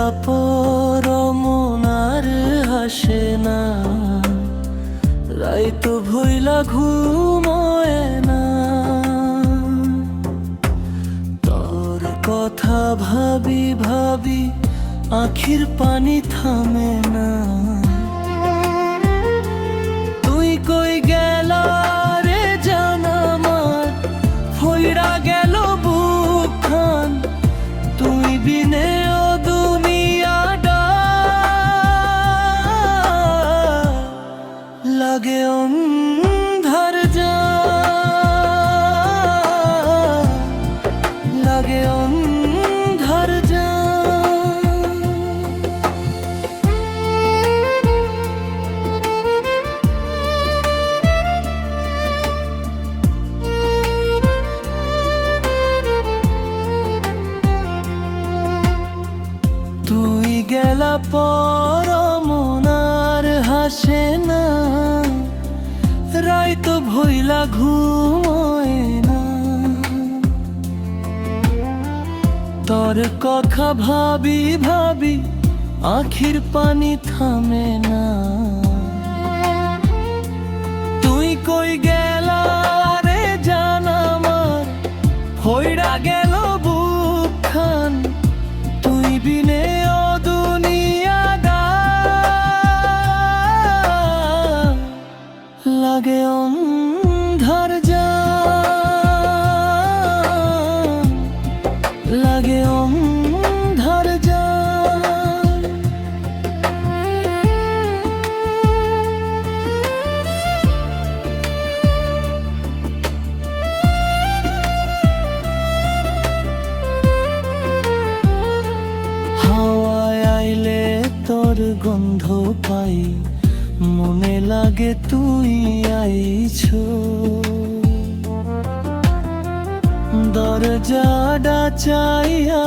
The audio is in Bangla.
গেলা পর মন আর হাসে না, রাইতো ভইলা ঘুমোয় না। তোর কথা ভাবি ভাবি আখির পানি থামে না। তুই কই গেলা রে জান আমার, ফইরা গেল বুকখান। তুই বিনে ও দুনিয়াটা লাগে অন্ধার যা, লাগে অন্ধার যা। তুই গেলা পর মন আর হাসে না, রাইতো ভইলা ঘুমোয় না। তোর কথা ভাবি ভাবি আখির পানি থামে না। তুই কই গেলা রে জান আমার, হইরা গেল বুকখান। তুই বিনে ও দুনিয়াটা লাগে অন্ধার যা, লাগে অন্ধার যা। হাওয়ায় আইলে তোর গন্ধ পাই, মনে লাগে তুই আইছো। দরজাটা চাইয়া